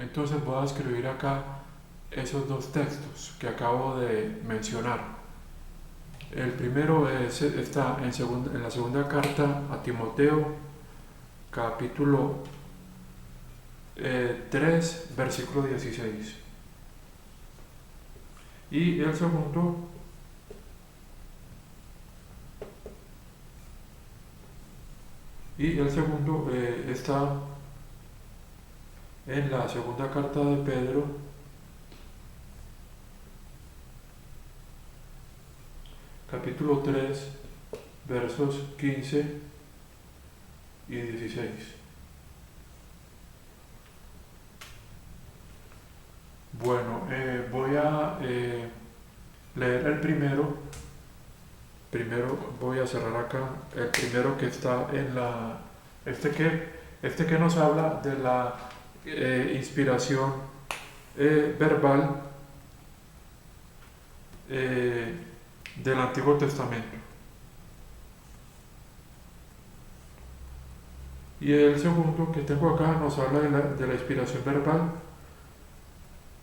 Entonces voy a escribir acá esos dos textos que acabo de mencionar. El primero está en la segunda carta a Timoteo, capítulo 3, versículo 16. Y el segundo está en la segunda carta de Pedro, capítulo 3, versos 15 y 16. Bueno, voy a leer el primero. Primero voy a cerrar acá el primero que está en la... Este que nos habla de la inspiración verbal del Antiguo Testamento. Y el segundo que tengo acá nos habla de la inspiración verbal.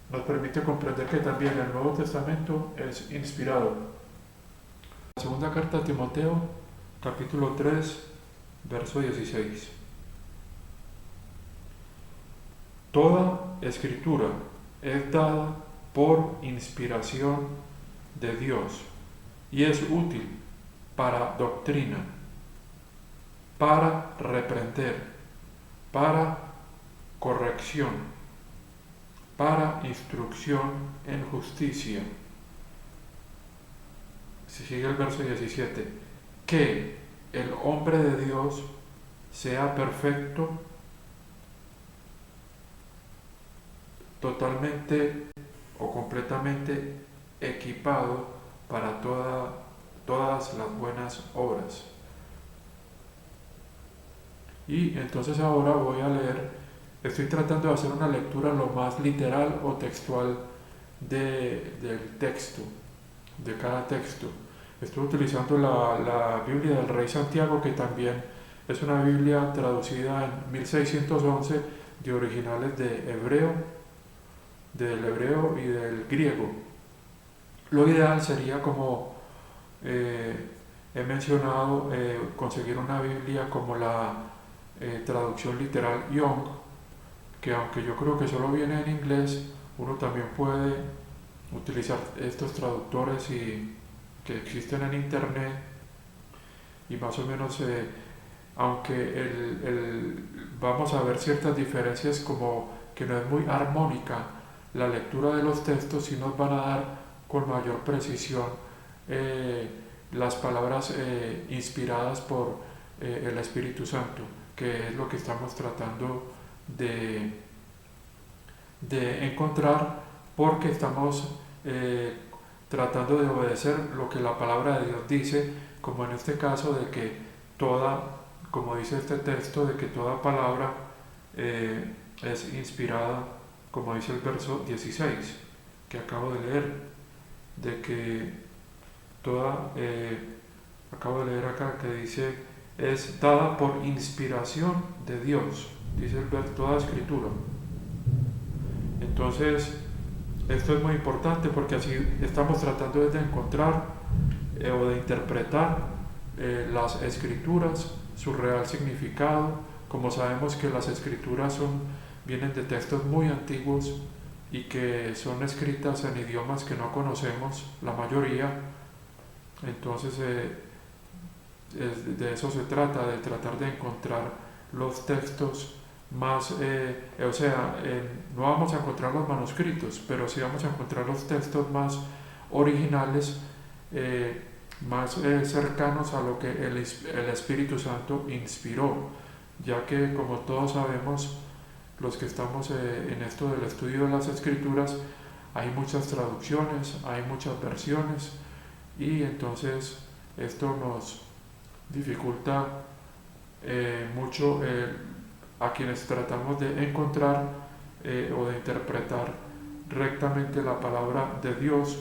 Nos permite comprender que también el Nuevo Testamento es inspirado. La segunda carta a Timoteo, capítulo 3, verso 16. Toda escritura es dada por inspiración de Dios y es útil para doctrina, para reprender, para corrección, para instrucción en justicia. Sigue el verso 17. Que el hombre de Dios sea perfecto, totalmente o completamente equipado para todas las buenas obras. Y entonces ahora voy a leer, estoy tratando de hacer una lectura lo más literal o textual del texto, de cada texto. Estoy utilizando la Biblia del Rey Santiago, que también es una Biblia traducida en 1611 de originales del hebreo y del griego. Lo ideal sería, como he mencionado, conseguir una Biblia como la traducción literal Young, que aunque yo creo que solo viene en inglés, uno también puede utilizar estos traductores que existen en internet, y más o menos aunque vamos a ver ciertas diferencias, como que no es muy armónica la lectura de los textos, sí nos van a dar con mayor precisión las palabras inspiradas por el Espíritu Santo, que es lo que estamos tratando de encontrar, porque estamos tratando de obedecer lo que la palabra de Dios dice, como en este caso de que como dice este texto, de que toda palabra es inspirada, como dice el verso 16 que acabo de leer, de que acabo de leer acá que dice, es dada por inspiración de Dios, dice el verso, toda escritura. Entonces, esto es muy importante, porque así estamos tratando de encontrar o de interpretar las escrituras, su real significado. Como sabemos que las escrituras vienen de textos muy antiguos y que son escritas en idiomas que no conocemos, la mayoría. Entonces, de eso se trata, de tratar de encontrar los textos más, no vamos a encontrar los manuscritos, pero sí vamos a encontrar los textos más originales, más cercanos a lo que el Espíritu Santo inspiró, ya que, como todos sabemos, los que estamos en esto del estudio de las Escrituras, hay muchas traducciones, hay muchas versiones, y entonces esto nos dificulta mucho a quienes tratamos de encontrar o de interpretar rectamente la palabra de Dios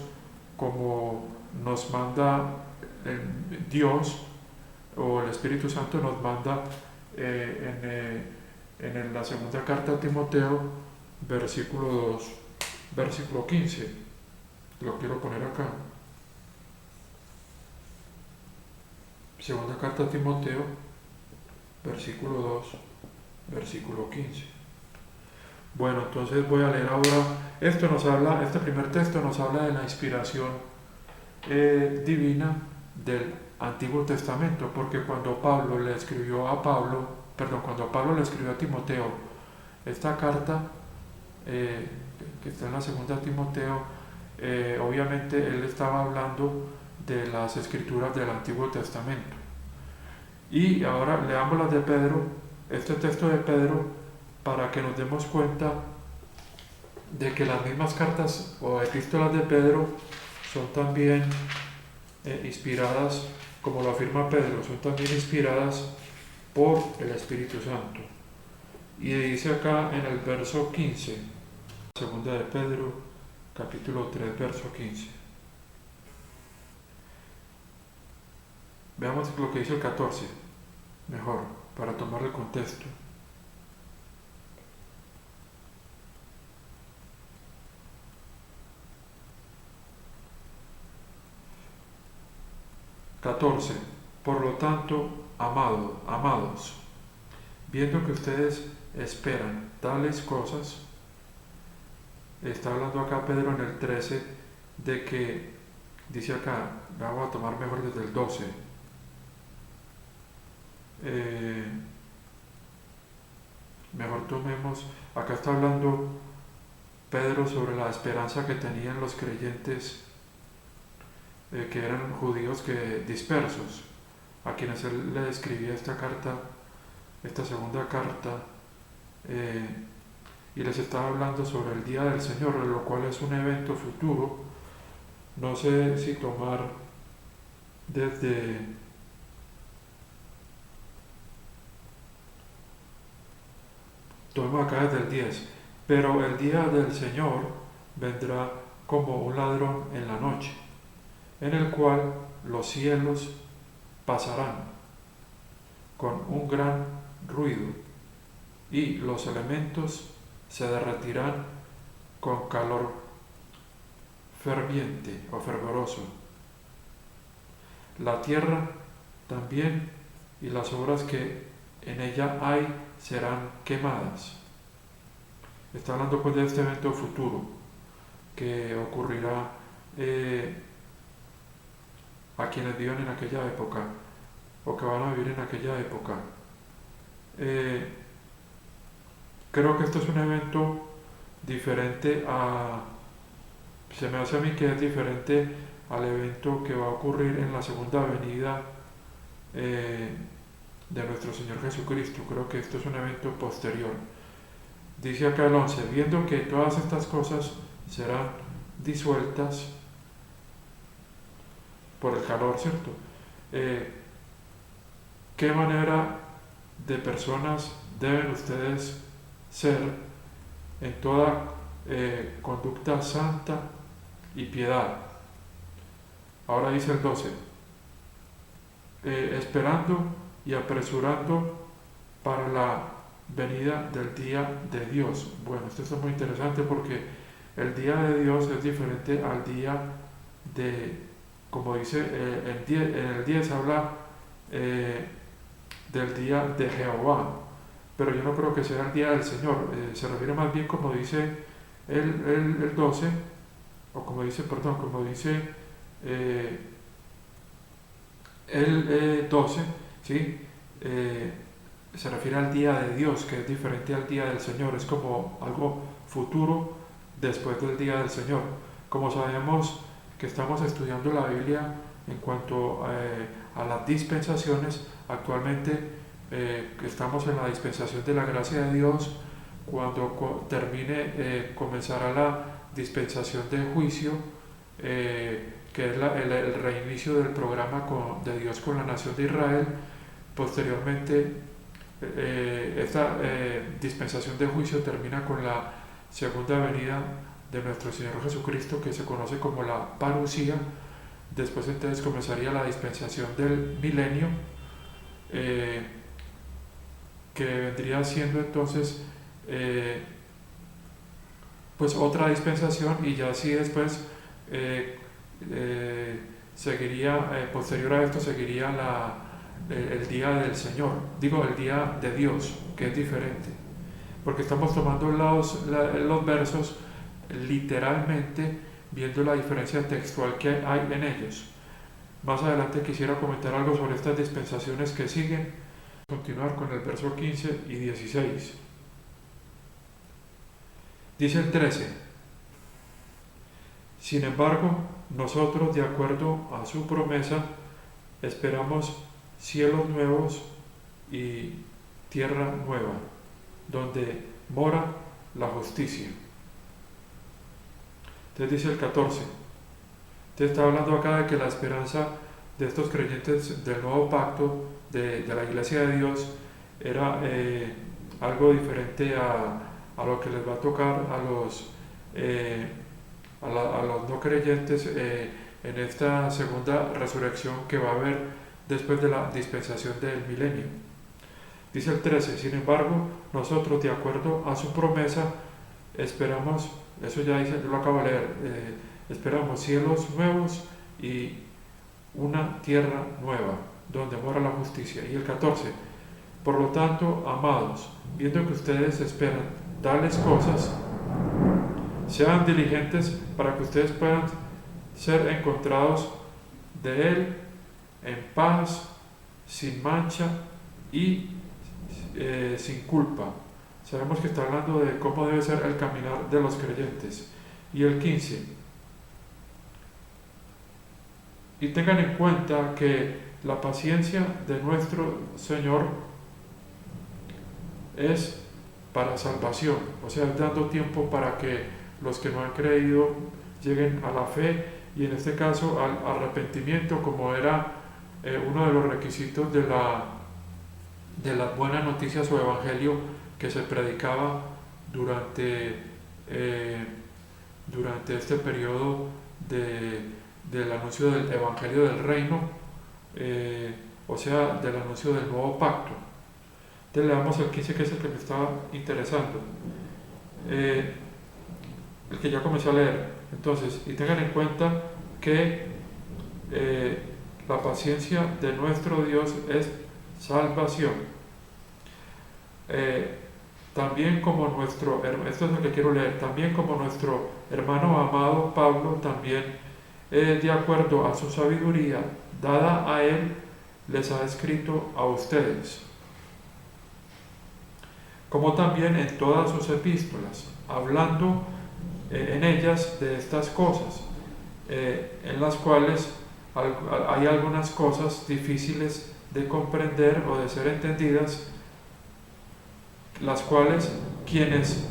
como nos manda Dios, o el Espíritu Santo nos manda en la segunda carta a Timoteo, versículo 2, versículo 15. Lo quiero poner acá. Segunda carta a Timoteo, versículo 2, versículo 15. Bueno, entonces voy a leer ahora. Este primer texto nos habla de la inspiración divina del Antiguo Testamento, porque cuando Pablo le escribió a Timoteo esta carta, que está en la segunda Timoteo, obviamente él estaba hablando de las escrituras del Antiguo Testamento. Y ahora leamos las de Pedro, este texto de Pedro, para que nos demos cuenta de que las mismas cartas o epístolas de Pedro son también inspiradas, como lo afirma Pedro, son también inspiradas por el Espíritu Santo. Y dice acá en el verso 15, segunda de Pedro, capítulo 3, verso 15. Veamos lo que dice el 14, mejor, para tomar el contexto. Por lo tanto, amados, viendo que ustedes esperan tales cosas, está hablando acá Pedro en el 13 de que, dice acá, vamos a tomar mejor desde el 12, mejor tomemos, acá está hablando Pedro sobre la esperanza que tenían los creyentes que eran judíos dispersos, a quienes él le escribía esta carta, esta segunda carta, y les estaba hablando sobre el día del Señor, lo cual es un evento futuro. No sé si tomar tomemos acá desde el 10, pero el día del Señor vendrá como un ladrón en la noche, en el cual los cielos pasarán con un gran ruido y los elementos se derretirán con calor ferviente o fervoroso. La tierra también y las obras que en ella hay serán quemadas. Está hablando pues de este evento futuro que ocurrirá a quienes viven en aquella época o que van a vivir en aquella época. Creo que esto es un evento diferente se me hace a mí que es diferente al evento que va a ocurrir en la segunda venida de nuestro Señor Jesucristo. Creo que esto es un evento posterior. Dice acá el 11, viendo que todas estas cosas serán disueltas por el calor, ¿cierto? ¿Qué manera de personas deben ustedes ser en toda conducta santa y piedad? Ahora dice el 12, esperando y apresurando para la venida del día de Dios. Bueno, esto es muy interesante porque el día de Dios es diferente al día como dice en el 10 habla del día de Jehová, pero yo no creo que sea el día del Señor, se refiere más bien como dice el 12, o como dice el 12, ¿sí? Se refiere al día de Dios, que es diferente al día del Señor, es como algo futuro después del día del Señor. Como sabemos que estamos estudiando la Biblia en cuanto a las dispensaciones, actualmente estamos en la dispensación de la gracia de Dios. Cuando termine, comenzará la dispensación del juicio, que es el reinicio del programa de Dios con la nación de Israel. Posteriormente, esta dispensación de juicio termina con la segunda venida de nuestro Señor Jesucristo, que se conoce como la parusía. Después entonces comenzaría la dispensación del milenio, que vendría siendo entonces pues otra dispensación, y ya así después seguiría, posterior a esto seguiría el día del Señor, digo el día de Dios, que es diferente, porque estamos tomando los versos literalmente, viendo la diferencia textual que hay en ellos. Más adelante quisiera comentar algo sobre estas dispensaciones que siguen. Continuar con el verso 15 y 16. Dice el 13: sin embargo, nosotros, de acuerdo a su promesa, esperamos cielos nuevos y tierra nueva, donde mora la justicia. Entonces dice el 14. Te está hablando acá de que la esperanza de estos creyentes del nuevo pacto, de la iglesia de Dios, era algo diferente a lo que les va a tocar a los no creyentes en esta segunda resurrección que va a haber después de la dispensación del milenio. Dice el 13: sin embargo, nosotros, de acuerdo a su promesa, esperamos, eso ya dice, yo lo acabo de leer, esperamos cielos nuevos y una tierra nueva, donde mora la justicia. Y el 14: por lo tanto, amados, viendo que ustedes esperan tales cosas, sean diligentes para que ustedes puedan ser encontrados de Él en paz, sin mancha y sin culpa. Sabemos que está hablando de cómo debe ser el caminar de los creyentes. Y el 15: y tengan en cuenta que la paciencia de nuestro Señor es para salvación, o sea, dando tiempo para que los que no han creído lleguen a la fe, y en este caso al arrepentimiento, como era uno de los requisitos de las buenas noticias o evangelio que se predicaba durante este periodo del anuncio del evangelio del reino, o sea, del anuncio del nuevo pacto. Entonces le damos el 15, que es el que me estaba interesando, el que ya comencé a leer. Entonces, y tengan en cuenta que la paciencia de nuestro Dios es salvación. También como nuestro, esto es lo que quiero leer, también como nuestro hermano amado Pablo, también de acuerdo a su sabiduría dada a él, les ha escrito a ustedes, como también en todas sus epístolas, hablando en ellas de estas cosas, en las cuales hay algunas cosas difíciles de comprender o de ser entendidas, las cuales quienes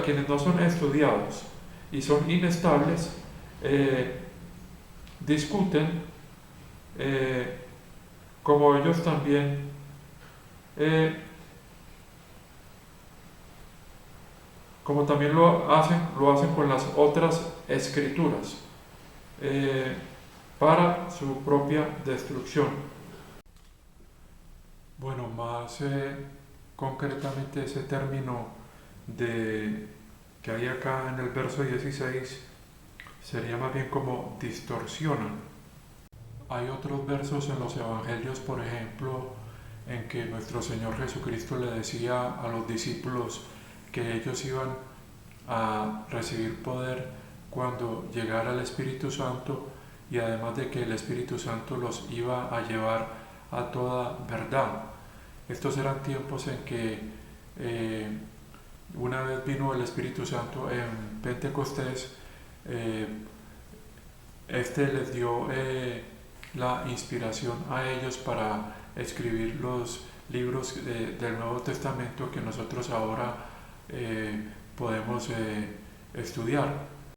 quienes no son estudiados y son inestables, discuten, como ellos también lo hacen con las otras escrituras, para su propia destrucción. Bueno, más concretamente ese término que hay acá en el verso 16 sería más bien como distorsionan. Hay otros versos en los evangelios, por ejemplo, en que nuestro Señor Jesucristo le decía a los discípulos que ellos iban a recibir poder cuando llegara el Espíritu Santo, y además de que el Espíritu Santo los iba a llevar a toda verdad. Estos eran tiempos en que una vez vino el Espíritu Santo en Pentecostés, este les dio la inspiración a ellos para escribir los libros del Nuevo Testamento que nosotros ahora podemos estudiar.